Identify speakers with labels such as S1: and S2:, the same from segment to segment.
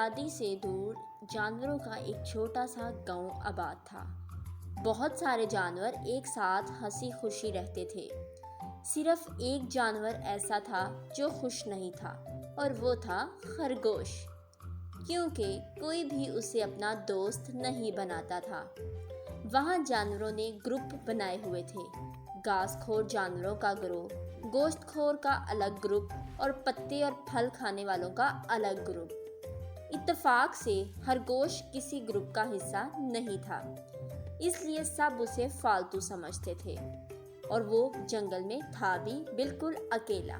S1: آبادی سے دور جانوروں کا ایک چھوٹا سا گاؤں آباد تھا۔ بہت سارے جانور ایک ساتھ ہنسی خوشی رہتے تھے۔ صرف ایک جانور ایسا تھا جو خوش نہیں تھا، اور وہ تھا خرگوش، کیونکہ کوئی بھی اسے اپنا دوست نہیں بناتا تھا۔ وہاں جانوروں نے گروپ بنائے ہوئے تھے، گھاس خور جانوروں کا گروہ، گوشت خور کا الگ گروپ اور پتے اور پھل کھانے والوں کا الگ گروپ۔ اتفاق سے خرگوش کسی گروپ کا حصہ نہیں تھا، اس لیے سب اسے فالتو سمجھتے تھے، اور وہ جنگل میں تھا بھی بالکل اکیلا۔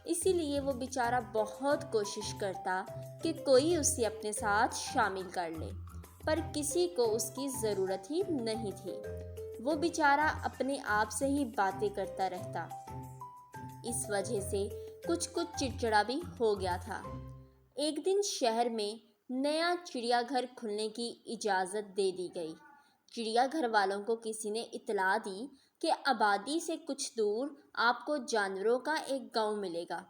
S1: اسی لیے وہ بیچارہ بہت کوشش کرتا کہ کوئی اسے اپنے ساتھ شامل کر لے، پر کسی کو اس کی ضرورت ہی نہیں تھی۔ وہ بیچارہ اپنے آپ سے ہی باتیں کرتا رہتا۔ اس وجہ سے کچھ چڑچڑا بھی ہو گیا تھا۔ ایک دن شہر میں نیا چڑیا گھر کھلنے کی اجازت دے دی گئی۔ چڑیا گھر والوں کو کسی نے اطلاع دی کہ آبادی سے کچھ دور آپ کو جانوروں کا ایک گاؤں ملے گا،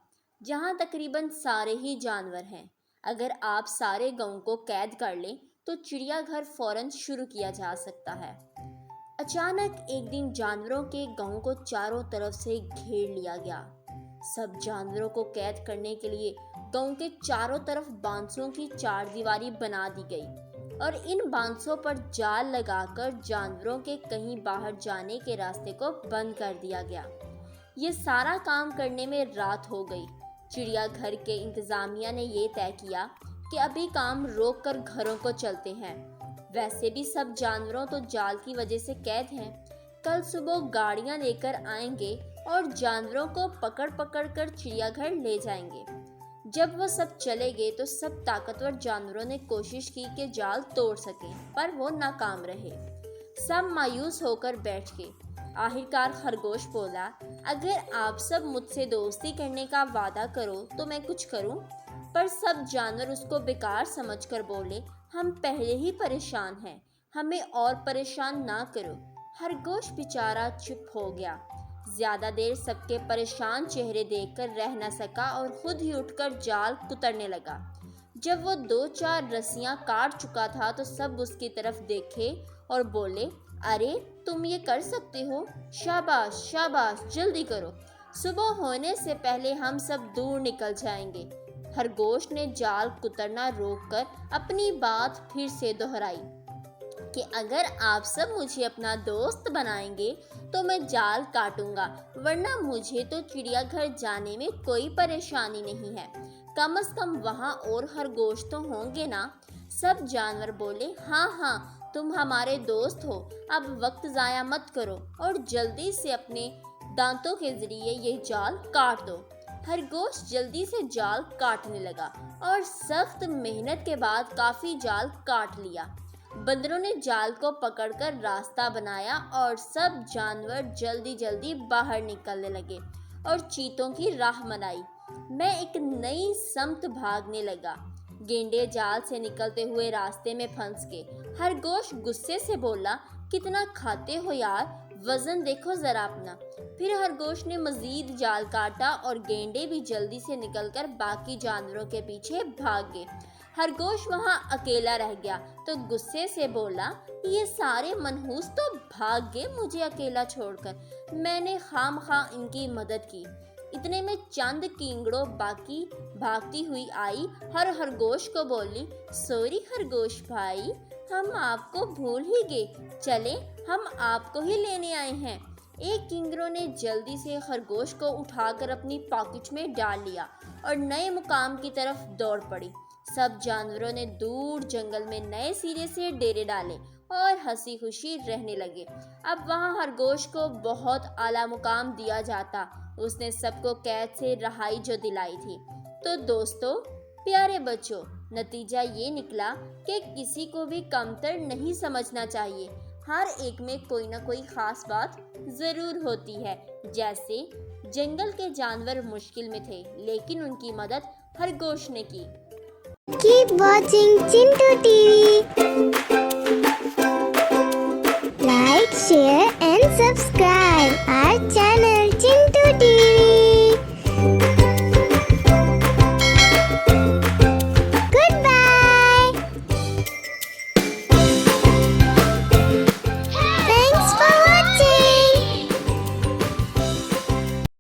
S1: جہاں تقریباً سارے ہی جانور ہیں۔ اگر آپ سارے گاؤں کو قید کر لیں تو چڑیا گھر فوراً شروع کیا جا سکتا ہے۔ اچانک ایک دن جانوروں کے گاؤں کو چاروں طرف سے گھیر لیا گیا۔ سب جانوروں کو قید کرنے کے لیے گاؤں کے چاروں طرف بانسوں کی چار دیواری بنا دی گئی، اور ان بانسوں پر جال لگا کر جانوروں کے کہیں باہر جانے کے راستے کو بند کر دیا گیا۔ یہ سارا کام کرنے میں رات ہو گئی۔ چڑیا گھر کے انتظامیہ نے یہ طے کیا کہ ابھی کام روک کر گھروں کو چلتے ہیں۔ ویسے بھی سب جانوروں تو جال کی وجہ سے قید ہیں۔ کل صبح گاڑیاں لے کر آئیں گے اور جانوروں کو پکڑ پکڑ کر چڑیا گھر لے جائیں گے۔ جب وہ سب چلے گئے تو سب طاقتور جانوروں نے کوشش کی کہ جال توڑ سکیں، پر وہ ناکام رہے۔ سب مایوس ہو کر بیٹھ گئے۔ آخرکار خرگوش بولا، اگر آپ سب مجھ سے دوستی کرنے کا وعدہ کرو تو میں کچھ کروں۔ پر سب جانور اس کو بیکار سمجھ کر بولے، ہم پہلے ہی پریشان ہیں، ہمیں اور پریشان نہ کرو۔ خرگوش بیچارہ چپ ہو گیا۔ زیادہ دیر سب کے پریشان چہرے دیکھ کر رہ نہ سکا اور خود ہی اٹھ کر جال کترنے لگا۔ جب وہ 2-4 رسیاں کاٹ چکا تھا تو سب اس کی طرف دیکھے اور بولے، ارے تم یہ کر سکتے ہو، شاباش شاباش، جلدی کرو، صبح ہونے سے پہلے ہم سب دور نکل جائیں گے۔ خرگوش نے جال کترنا روک کر اپنی بات پھر سے دہرائی کہ اگر آپ سب مجھے اپنا دوست بنائیں گے تو میں جال کاٹوں گا، ورنہ مجھے تو چڑیا گھر جانے میں کوئی پریشانی نہیں ہے، کم از کم وہاں اور خرگوش تو ہوں گے نا۔ سب جانور بولے، ہاں ہاں، تم ہمارے دوست ہو، اب وقت ضائع مت کرو اور جلدی سے اپنے دانتوں کے ذریعے یہ جال کاٹ دو۔ خرگوش جلدی سے جال کاٹنے لگا اور سخت محنت کے بعد کافی جال کاٹ لیا۔ بندروں نے جال کو پکڑ کر راستہ بنایا اور سب جانور جلدی جلدی باہر نکلنے لگے اور چیتوں کی راہ بنائی۔ میں ایک نئی سمت بھاگنے لگا۔ گینڈے جال سے نکلتے ہوئے راستے میں پھنس گئے۔ خرگوش غصے سے بولا، کتنا کھاتے ہو یار، وزن دیکھو ذرا اپنا۔ پھر خرگوش نے مزید جال کاٹا اور گینڈے بھی جلدی سے نکل کر باقی جانوروں کے پیچھے بھاگ گئے۔ خرگوش وہاں اکیلا رہ گیا تو غصے سے بولا، یہ سارے منحوس تو بھاگ گئے مجھے اکیلا چھوڑ کر، میں نے خام خواہ ان کی مدد کی۔ اتنے میں چند کینگڑوں باقی بھاگتی ہوئی آئی اور خرگوش کو بولی، سوری خرگوش بھائی، ہم آپ کو بھول ہی گئے، چلیں ہم آپ کو ہی لینے آئے ہیں۔ ایک کینگرو نے جلدی سے خرگوش کو اٹھا کر اپنی پاکٹ میں ڈال لیا اور نئے مقام کی طرف دوڑ پڑی۔ سب جانوروں نے دور جنگل میں نئے سرے سے ڈیرے ڈالے اور ہنسی خوشی رہنے لگے۔ اب وہاں خرگوش کو بہت اعلیٰ مقام دیا جاتا، اس نے سب کو قید سے رہائی جو دلائی تھی۔ تو دوستو، پیارے بچوں، نتیجہ یہ نکلا کہ کسی کو بھی کمتر نہیں سمجھنا چاہیے۔ ہر ایک میں کوئی نہ کوئی خاص بات ضرور ہوتی ہے۔ جیسے جنگل کے جانور مشکل میں تھے لیکن ان کی مدد خرگوش نے کی۔
S2: Keep watching Chintu TV. Like, share and subscribe our channel.